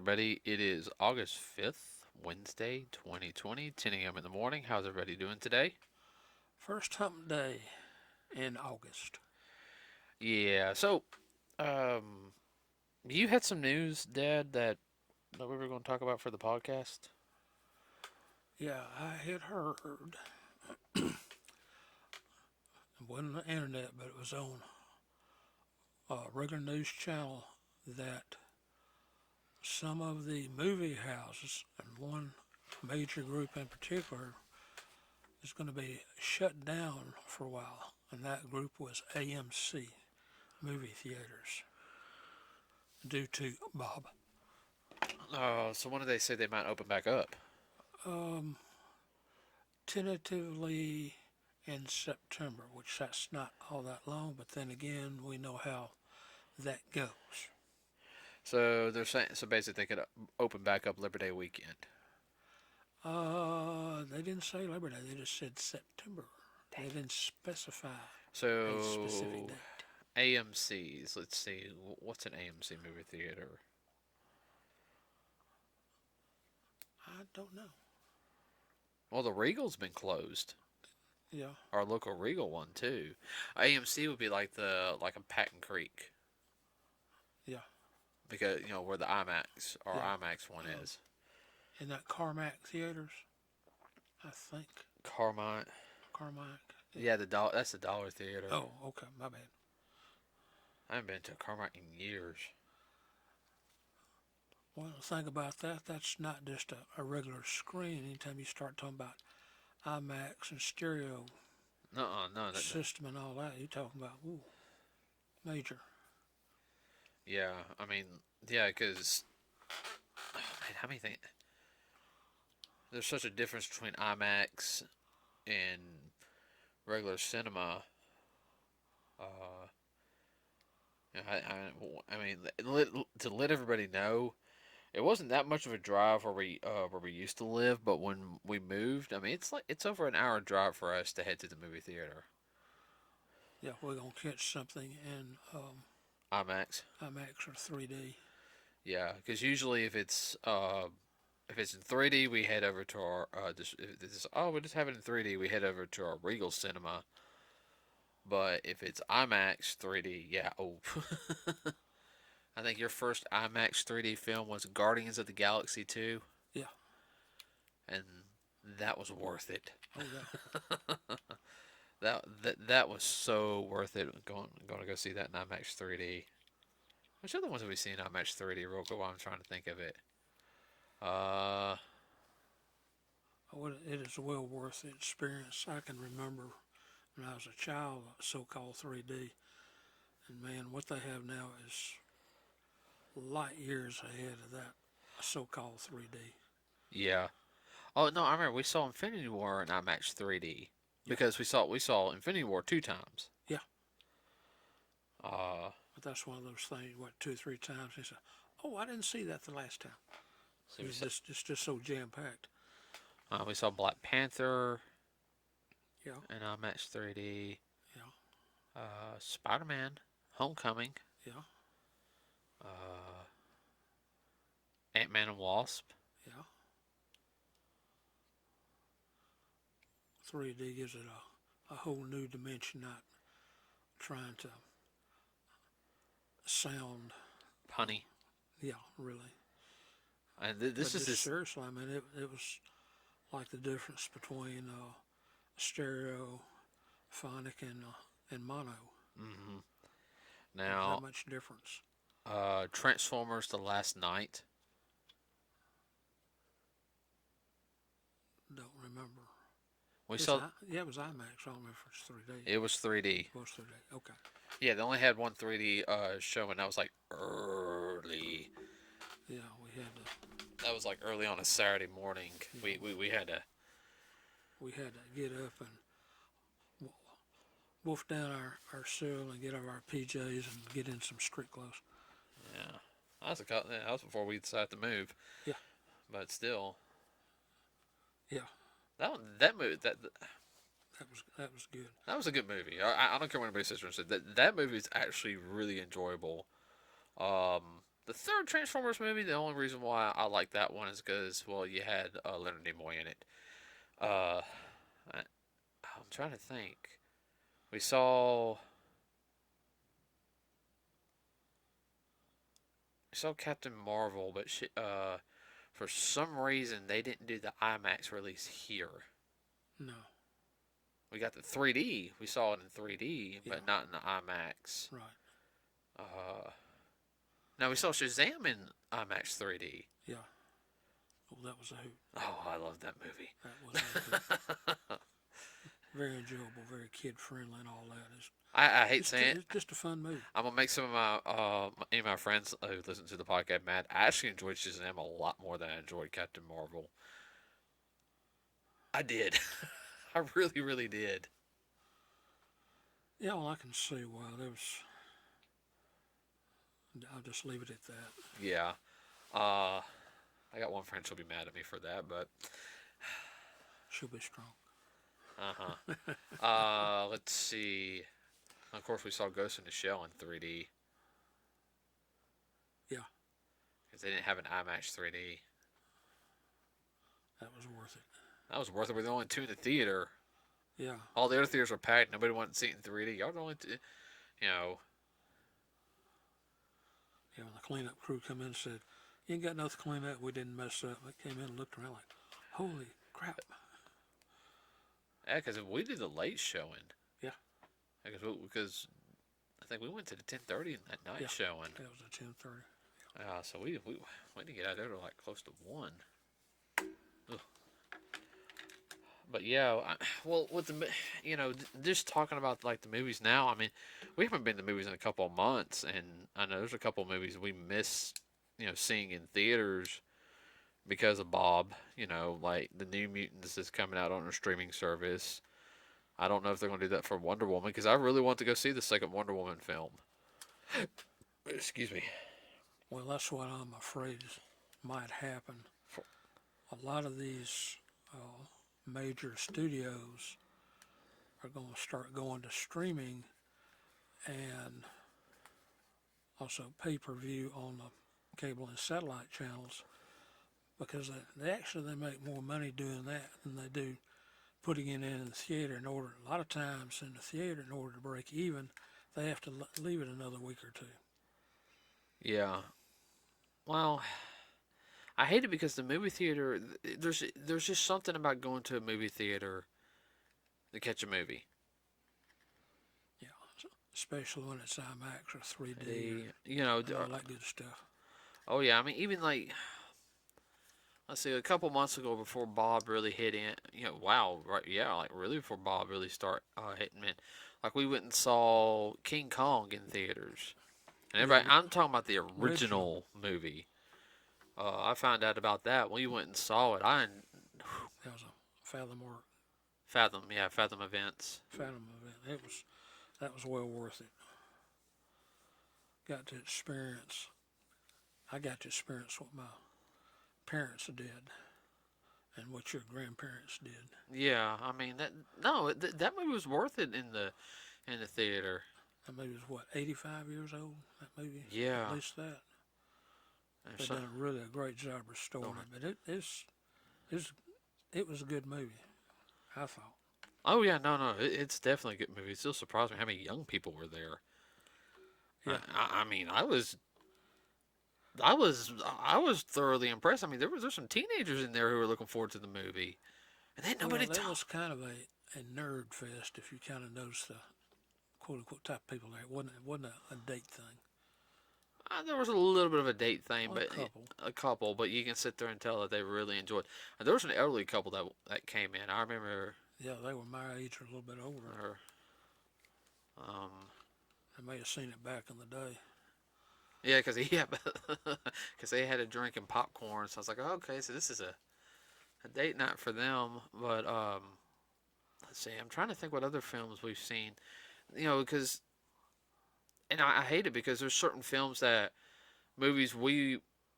everybody. It is August 5th, Wednesday, 2020, 10 a.m. in the morning. How's everybody doing today? First hump day in August. Yeah, um, you had some news, Dad, that we were going to talk about for the podcast? Yeah, I had heard, it wasn't on the internet, but it was on a regular news channel that some of the movie houses, and one major group in particular, is going to be shut down for a while. And that group was AMC Movie Theaters, due to Bob. So when did they say they might open back up? Um, Tentatively in September, which that's not all that long, but then again, we know how that goes. So they're saying, so basically they could open back up Labor Day weekend. They didn't say Labor Day, they just said September. They didn't specify a specific So date. AMC's, let's see, what's an AMC movie theater? I don't know. Well, the Regal's been closed. Yeah, Our local Regal one too. AMC would be like a Patton Creek yeah, because where the IMAX or yeah. IMAX one Um, is. in that Carmack Theaters, I think. Carmine. Carmack. Yeah. Yeah, the dollar. That's the Dollar Theater. Oh, okay, my bad. I haven't been to Carmine in years. Well, the thing about that, that's not just a regular screen. Anytime you start talking about IMAX and stereo No, no, no. system and all that, you're talking about, ooh, major. Yeah, I mean, yeah, because man, how many things? There's such a difference between IMAX and regular cinema. Uh, I mean, to let everybody know, it wasn't that much of a drive where we used to live, but when we moved, I mean, it's over an hour drive for us to head to the movie theater. Yeah, we're gonna catch something in IMAX. IMAX or 3D. Yeah, because usually if it's in 3D, we head over to our if this is, oh, we just have it in 3D, we head over to our Regal Cinema. But if it's IMAX 3D, yeah, oh, I think your first IMAX 3D film was Guardians of the Galaxy 2, Yeah. and that was worth it. Oh yeah. That was so worth it. Going to go see that in IMAX 3D. Which other ones have we seen in IMAX 3D? Real quick, while I'm trying to think of it. Uh, It is well worth the experience. I can remember when I was a child, so-called 3D, and man, what they have now is light years ahead of that so-called 3D. yeah. Oh no, I remember we saw Infinity War in IMAX 3D Yeah, because we saw Infinity War two times. yeah. Uh, But that's one of those things. What, two or three times? He said, "Oh, I didn't see that the last time." so It's just so jam packed. we saw Black Panther Yeah, in IMAX 3D. yeah, Spider Man, Homecoming, yeah, uh, Ant Man and Wasp. yeah. 3D gives it a whole new dimension. Not trying to sound, Punny. yeah, really. And But this is just this. seriously, I mean, it was like the difference between stereo, phonic, and mono. Hmm. That Now, much difference. Transformers: The Last Night. Don't remember. We saw Yeah, it was IMAX. I don't remember if it's 3D. it was 3D. It was 3D. Okay. Yeah, they only had one 3D show, and that was like early. Yeah, we had to. That was like early on a Saturday morning. Yeah, We had to. we had to get up and wolf down our cereal and get out of our PJs and get in some street clothes. Yeah, that was before we decided to move. Yeah, But still, yeah. that movie That was good. that was a good movie. I don't care what anybody says or says that movie is actually really enjoyable. Um, The third Transformers movie, the only reason why I like that one is because, well, you had Leonard Nimoy in it. Uh, I, I'm trying to think. We saw Captain Marvel, but for some reason they didn't do the IMAX release here. No. We got the 3D. We saw it in 3D, Yeah. but not in the IMAX. Right. Uh, Now we saw Shazam in IMAX 3D. Yeah. Well, that was a hoot. Oh, I love that movie. That was a hoot. Very enjoyable, very kid friendly, and all that. I hate saying it's just a fun movie. I'm gonna make some of any of my friends who listen to the podcast mad. I actually enjoyed Shazam a lot more than I enjoyed Captain Marvel. I did. I really, really did. Yeah, well, I can see why there was. I'll just leave it at that. Yeah. I got one friend. She'll be mad at me for that, but She'll be strong. let's see. Of course, we saw Ghost in the Shell in 3D. Yeah. Because they didn't have an IMAX 3D. That was worth it. That was worth it. We're the only two in the theater. Yeah. All the other theaters were packed. Nobody wanted to see it in 3D. Y'all the only two, you know. Yeah, when the cleanup crew come in and said, "You ain't got nothing to clean up. We didn't mess up." I came in and looked around like, "Holy crap!" Yeah, because we did the late showing. Yeah. Because I think we went to the 10:30 that night showing. That was at 10:30. So we didn't get out there till like close to 1. Ugh. But yeah, well, with the just talking about like the movies now. I mean, we haven't been to movies in a couple of months, and I know there's a couple of movies we miss, seeing in theaters because of Bob. Like the New Mutants is coming out on a streaming service. I don't know if they're going to do that for Wonder Woman because I really want to go see the second Wonder Woman film. Excuse me. Well, that's what I'm afraid might happen. A lot of these major studios are going to start going to streaming and also pay-per-view on the cable and satellite channels because they make more money doing that than they do putting it in the theater. A lot of times in the theater, in order to break even, they have to leave it another week or two. Yeah. Well, I hate it because the movie theater. There's just something about going to a movie theater to catch a movie. Yeah, especially when it's IMAX or 3D. Or, all that good stuff. Oh yeah, I mean even like. Let's see, a couple months ago before Bob really hit in, like really before Bob really start hitting in, like we went and saw King Kong in theaters, and everybody, I'm talking about the original movie. I found out about that when we went and saw it. That was a Fathom Events. Fathom event. That was well worth it. I got to experience what my parents did and what your grandparents did. Yeah, I mean that movie was worth it in the theater. That movie was what, 85 years old? That movie? Yeah. At least that. They've done a great job restoring it, but it was a good movie, I thought. Oh yeah, no, it's definitely a good movie. It still surprised me how many young people were there. Yeah. I mean, I was thoroughly impressed. I mean, there's some teenagers in there who were looking forward to the movie, and then nobody. That was kind of a nerd fest, if you kind of notice the quote unquote type of people there. It wasn't a date thing. There was a little bit of a date thing, but a couple, but you can sit there and tell that they really enjoyed. And there was an elderly couple that came in. I remember. Yeah, they were my age or a little bit older. They may have seen it back in the day. Yeah, because they had a drink and popcorn. So I was like, oh, okay, so this is a date night for them. But let's see, I'm trying to think what other films we've seen. Because, and I hate it because there's certain movies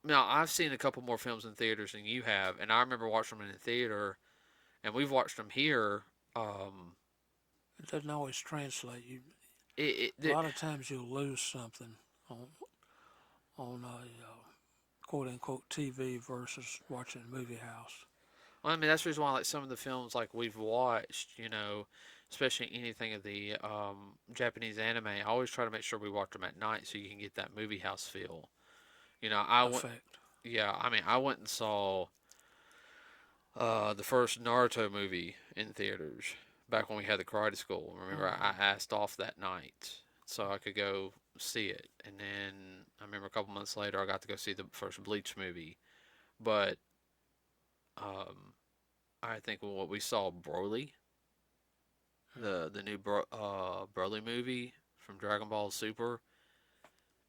I've seen a couple more films in theaters than you have, and I remember watching them in the theater, and we've watched them here. It doesn't always translate. A lot of times you'll lose something on a quote unquote TV versus watching a movie house. Well, I mean, that's the reason why, like, some of the films like we've watched, especially anything of the Japanese anime, I always try to make sure we watch them at night so you can get that movie house feel. I went, Effect. yeah, I mean, I went and saw the first Naruto movie in theaters back when we had the karate school. Remember, Oh I asked off that night so I could go see it, and then I remember a couple months later I got to go see the first Bleach movie. But um, I think what we saw Broly, the new Broly movie from Dragon Ball Super,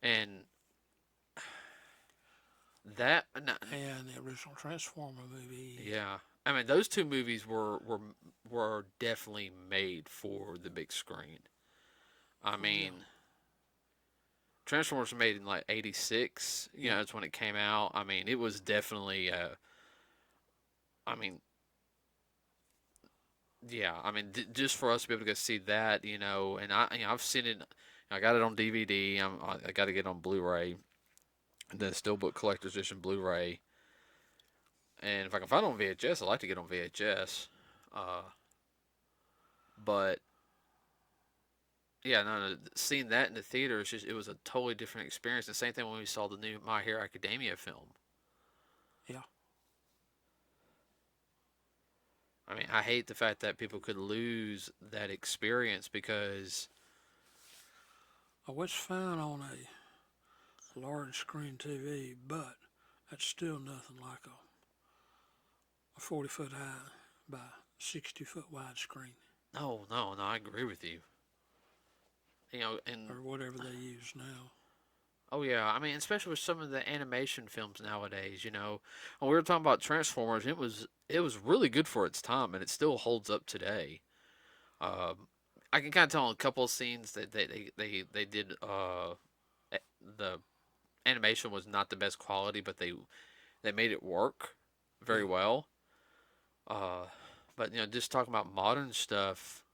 and that and the original Transformer movie. yeah, I mean those two movies were definitely made for the big screen. I Oh yeah, mean, Transformers were made in like '86. yeah. That's when it came out. I mean, it was definitely. I mean, yeah. I mean, just for us to be able to go see that, and I've seen it. I got it on DVD. I got to get it on Blu-ray. The Steelbook Collector's Edition Blu-ray. And if I can find it on VHS, I like to get on VHS. Uh, but yeah, no, seeing that in the theater, it was a totally different experience. The same thing when we saw the new My Hero Academia film. Yeah. I mean, I hate the fact that people could lose that experience because, Oh, it's fine on a large screen TV, but that's still nothing like a 40 foot high by 60 foot wide screen no, no, no, I agree with you. And or whatever they use now. oh yeah, I mean, especially with some of the animation films nowadays. When we were talking about Transformers, it was really good for its time, and it still holds up today. Um, I can kind of tell in a couple of scenes that they did the animation was not the best quality, but they made it work very Yeah. well. Uh, but just talking about modern stuff,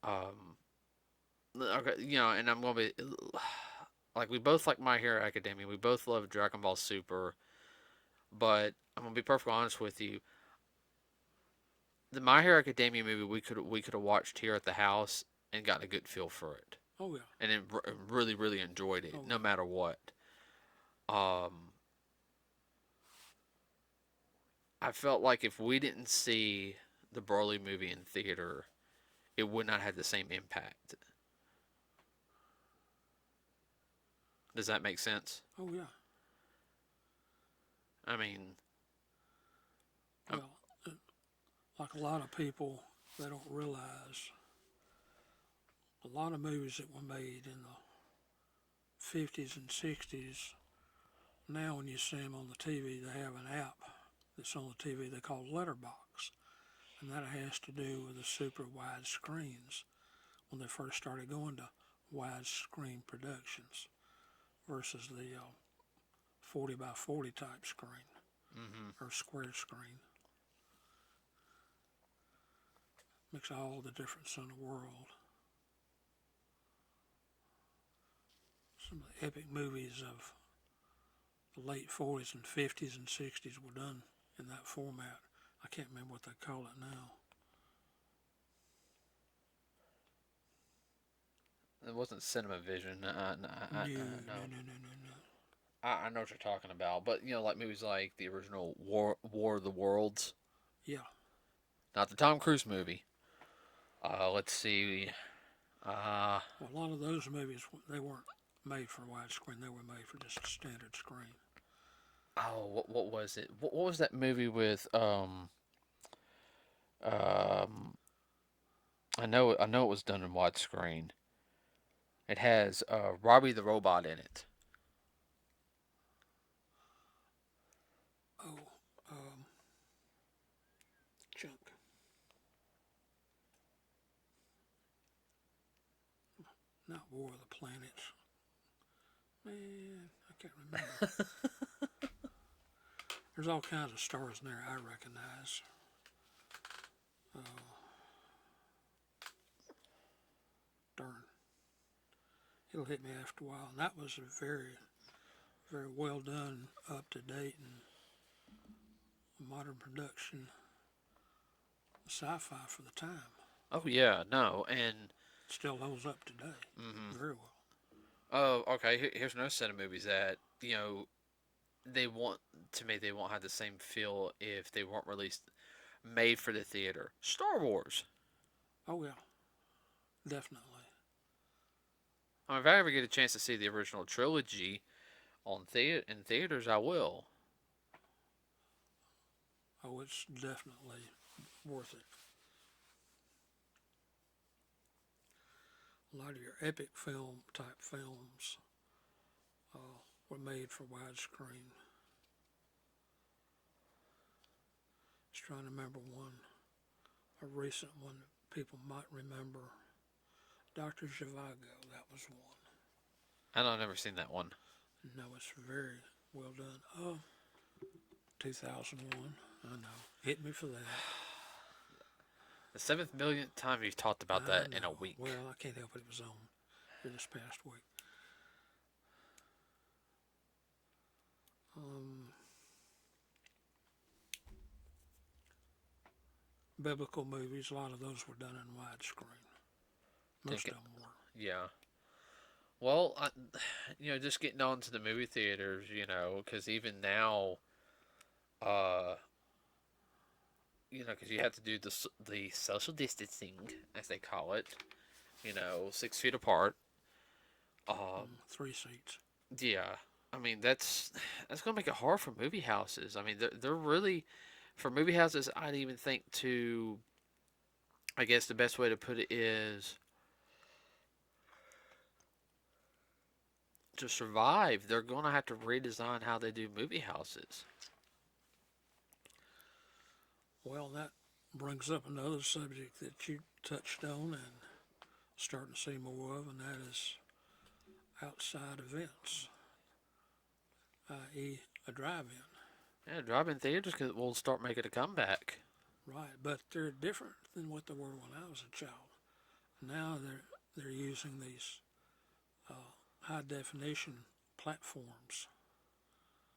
um, okay, and I'm gonna be like we both like My Hero Academia, we both love Dragon Ball Super, but I'm gonna be perfectly honest with you. The My Hero Academia movie we could have watched here at the house and gotten a good feel for it, Oh yeah. and then really really enjoyed it Oh no yeah. matter what. Um, I felt like if we didn't see the Broly movie in theater, it would not have the same impact. Does that make sense? Oh yeah. I mean, um, Well, like a lot of people, they don't realize a lot of movies that were made in the 50s and 60s. Now, when you see them on the TV, they have an app that's on the TV they call Letterbox, and that has to do with the super wide screens when they first started going to widescreen productions versus the 40 by 40 type screen hmm or square screen. Makes all the difference in the world. Some of the epic movies of the late 40s and 50s and 60s were done in that format. I can't remember what they call it now. it wasn't Cinema Vision. No, No. no, no, no, no, no. I know what you're talking about, but like movies like the original War of the Worlds, Yeah. not the Tom Cruise movie. Let's see. Uh, Well, a lot of those movies, they weren't made for widescreen. They were made for just a standard screen. oh, what was it? What was that movie with um I know it was done in widescreen. It has Robbie the Robot in it. Oh, um, junk. Not War of the Planets. Man, I can't remember. There's all kinds of stars in there I recognize. Oh, darn. It'll hit me after a while. And that was a very very well done, up to date, and modern production sci-fi for the time. Oh yeah, no, and It still holds up today mm-hmm. very well. Oh, okay. Here's another set of movies that they want to me. They won't have the same feel if they weren't released made for the theater. Star Wars. Oh yeah, definitely. I mean, if I ever get a chance to see the original trilogy in theaters, I will. Oh, it's definitely worth it. A lot of your epic film type films were made for widescreen. Just trying to remember one, a recent one that people might remember. Dr. Zhivago, that was one. I've never seen that one. No, it's very well done. Oh, 2001. I know. Hit me for that. The 7th millionth time you've talked about I that in a know. week. Well, I can't help it. It was on here this past week. Biblical movies, a lot of those were done in widescreen. Most of them were. Yeah. Well, just getting on to the movie theaters, because even now, uh, because you have to do the social distancing, as they call it, 6 feet apart. 3 seats. Yeah, I mean that's gonna make it hard for movie houses. I mean, they're really for movie houses. I'd even think to, I guess the best way to put it is to survive. They're gonna have to redesign how they do movie houses. Well, that brings up another subject that you touched on and starting to see more of, and that is outside events, i.e., a drive-in. Yeah, drive-in theaters will start making a comeback. Right, but they're different than what they were when I was a child. Now they're using these high definition platforms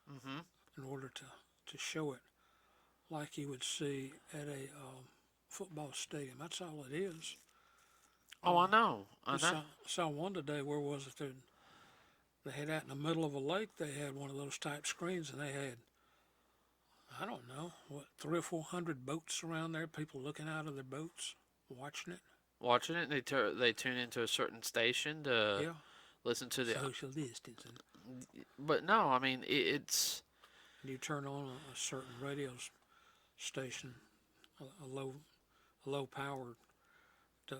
Mm-hmm. in order to show it like you would see at a football stadium. That's all it is. Oh, I know. I know. Saw one today. Where was it? They had out in the middle of a lake. They had one of those type screens, and they had, I don't know, what, 300 or 400 boats around there. People looking out of their boats, watching it. Watching it, they tune into a certain station to Yeah, listen to the. social distancing. But no, I mean it's. And you turn on a certain radio station, a low powered, to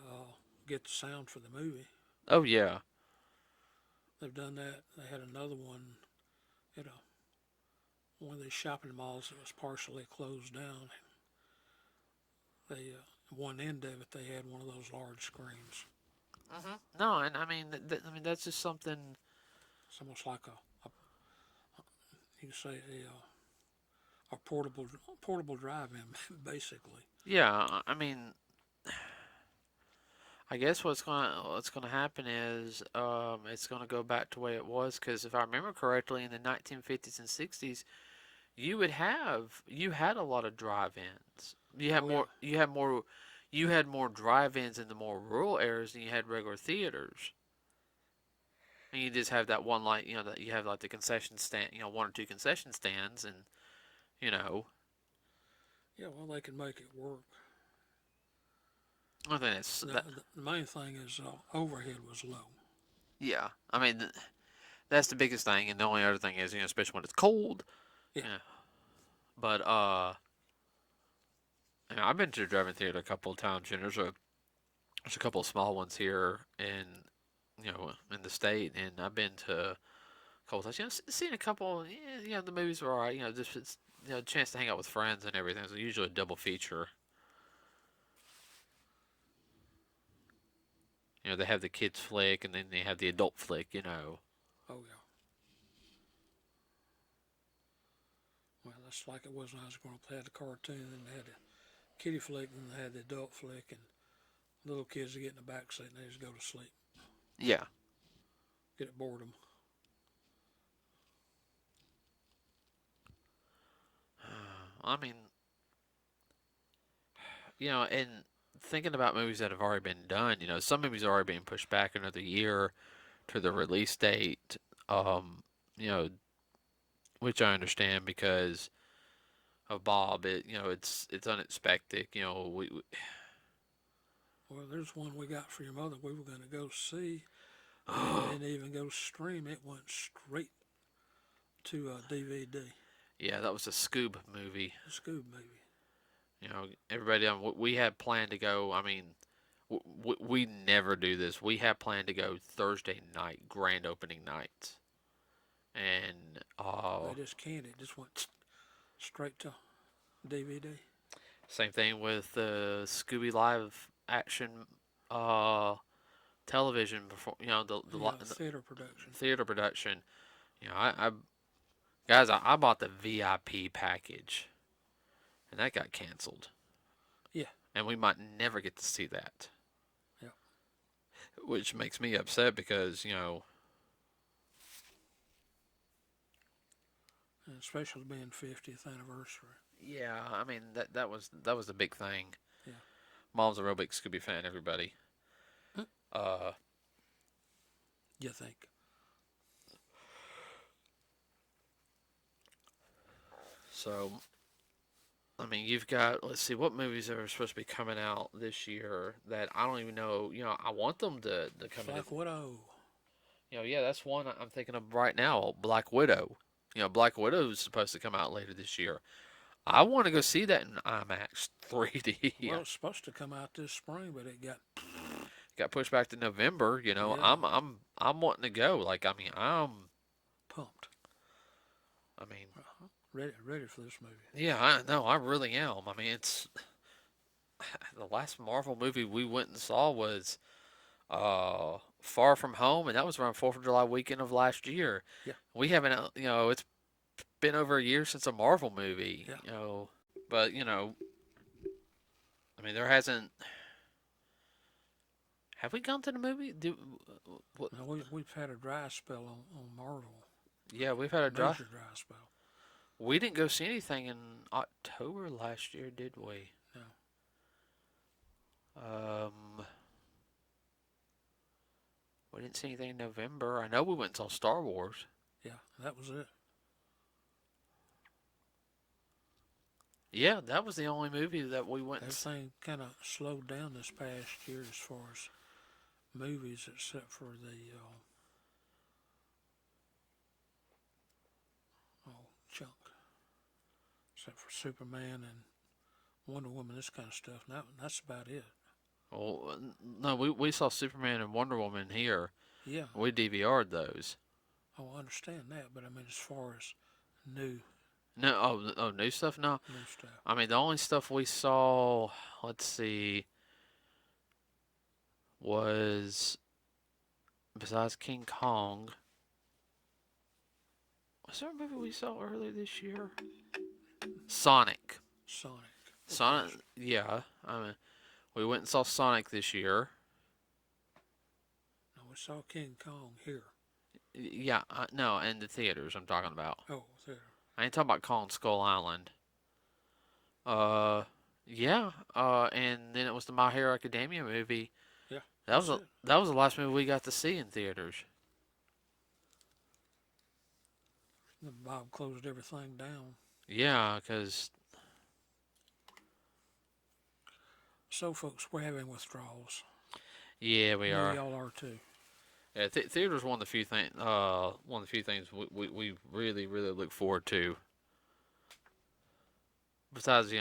get the sound for the movie. Oh yeah. They've done that. They had another one at one of these shopping malls that was partially closed down. They one end of it, they had one of those large screens. Mm-hmm. No, and I mean, that's just something. It's almost like a you can say a portable drive-in, basically. Yeah, I mean, I guess what's gonna happen is it's gonna go back to the way it was because if I remember correctly, in the 1950s and 60s, you had a lot of drive-ins. You had more drive-ins in the more rural areas than you had regular theaters. And you just have that one that you have like the concession stand, one or two concession stands, and you know, Yeah, well, they can make it work. I think it's The, that. the main thing is overhead was low. Yeah, I mean that's the biggest thing, and the only other thing is especially when it's cold. Yeah. Yeah, but I've been to the drive-in theater a couple of times, and there's a couple of small ones here in the state, and I've been to a couple of times. Seen a couple. Yeah, the movies were alright. Just it's a chance to hang out with friends and everything. It's usually a double feature. They have the kids flick, and then they have the adult flick. Oh yeah. Well, that's like it was when I was growing up. They had the cartoon, and they had the kiddie flick, and they had the adult flick, and little kids would get in the back seat and they just go to sleep. Yeah. Get it boredom. I mean, and thinking about movies that have already been done, some movies are already being pushed back another year to the release date. Um, you know, which I understand because of Bob. It's unexpected. We Well, there's one we got for your mother. We were going to go see, and it didn't even go stream. It went straight to DVD. yeah, that was a Scoob movie. The Scoob movie. Everybody, we had planned to go. I mean, we never do this. We had planned to go Thursday night, grand opening night, and They just can't. It just went straight to DVD. same thing with the Scooby live action uh, television before. The Theater production. theater production. I guys, I bought the VIP package, and that got canceled, Yeah. and we might never get to see that. Yeah. Which makes me upset because And especially being 50th anniversary. yeah, I mean that was the big thing. Yeah. Mom's a real big Scooby fan. Everybody. Uh, You think? so I mean, you've got, let's see, what movies are supposed to be coming out this year that I don't even know. I want them to come Black in. Widow. Yeah, that's one I'm thinking of right now. Black Widow. Black Widow is supposed to come out later this year. I want to go see that in IMAX 3D. Well, it's supposed to come out this spring, but it Got pushed back to November. Yeah. I'm wanting to go. Like, I mean, pumped. I mean, Ready for this movie. yeah, I know. I really am. I mean, it's the last Marvel movie we went and saw was Far From Home, and that was around 4th of July weekend of last year. Yeah. We haven't, it's been over a year since a Marvel movie. Yeah. But I mean, there hasn't. Have we gone to the movie? What? Now we've had a dry spell on Marvel. Yeah, we've had a Major dry spell. We didn't go see anything in October last year, did we? No. We didn't see anything in November. I know we went and saw Star Wars. Yeah, that was it. Yeah, that was the only movie that we went. Everything kind of slowed down this past year as far as movies, except for the chunk, except for Superman and Wonder Woman, this kind of stuff. That's about it. Well, no, we saw Superman and Wonder Woman here. Yeah. We DVR'd those. Oh, I understand that, but I mean, as far as new. No, new stuff? No. New stuff. I mean, the only stuff we saw, let's see, was, besides King Kong, was there a movie we saw earlier this year? Sonic. Sonic, yeah. I mean, we went and saw Sonic this year. No, we saw King Kong here. Yeah, no, in the theaters I'm talking about. Oh, theater. I ain't talking about Kong Skull Island. Yeah. And then it was the My Hero Academia movie. Yeah. That was the last movie we got to see in theaters. Bob closed everything down. Yeah, because. So, folks, we're having withdrawals. Yeah, we are. Y'all are too. Yeah, theaters one of the few things. One of the few things we really look forward to. Besides,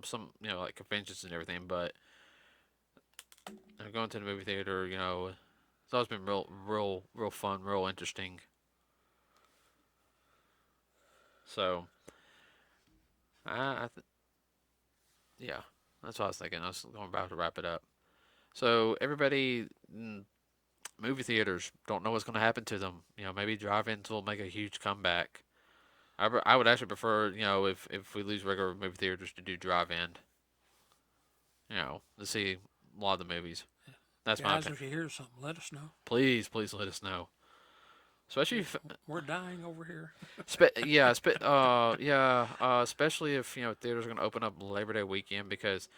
some like conventions and everything, but going to the movie theater, it's always been real fun, real interesting. So, yeah, that's what I was thinking. I was about to wrap it up. So everybody, movie theaters don't know what's going to happen to them. Maybe drive-ins will make a huge comeback. I would actually prefer, if we lose regular movie theaters to do drive-in. To see a lot of the movies. That's my Guys, opinion. if you hear something, let us know. Please let us know. especially We, if, we're dying over here. especially if theaters are going to open up Labor Day weekend because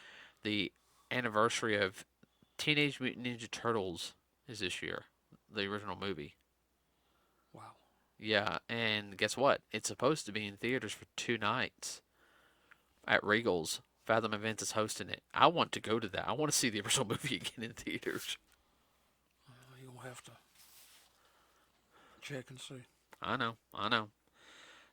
the anniversary of Teenage Mutant Ninja Turtles is this year, the original movie. Wow. Yeah, and guess what? It's supposed to be in theaters for 2 nights at Regal's. Fathom Events is hosting it. I want to go to that. I want to see the original movie again in theaters. You'll have to check and see. I know, I know.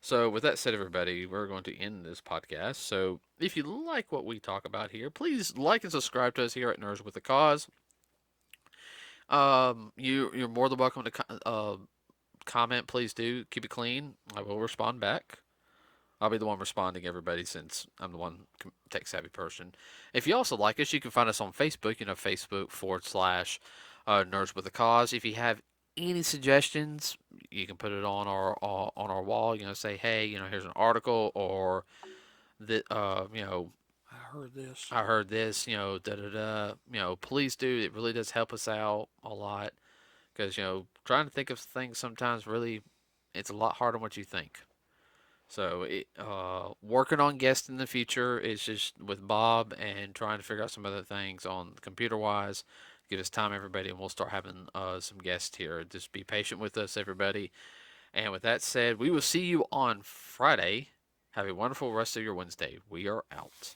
So, with that said, everybody, we're going to end this podcast. So, if you like what we talk about here, please like and subscribe to us here at Nerds with a Cause. You're more than welcome to comment. Please do keep it clean. I will respond back. I'll be the one responding everybody since I'm the one tech savvy person. If you also like us, you can find us on Facebook. Facebook.com/, Nerds with a Cause. If you have any suggestions, you can put it on our wall. Say, hey, here's an article, or that I heard this. I heard this, da da da. Please do. It really does help us out a lot because trying to think of things sometimes really it's a lot harder than what you think. So working on guests in the future is just with Bob and trying to figure out some other things on computer wise. Give us time, everybody, and we'll start having some guests here. Just be patient with us, everybody. And with that said, we will see you on Friday. Have a wonderful rest of your Wednesday. We are out.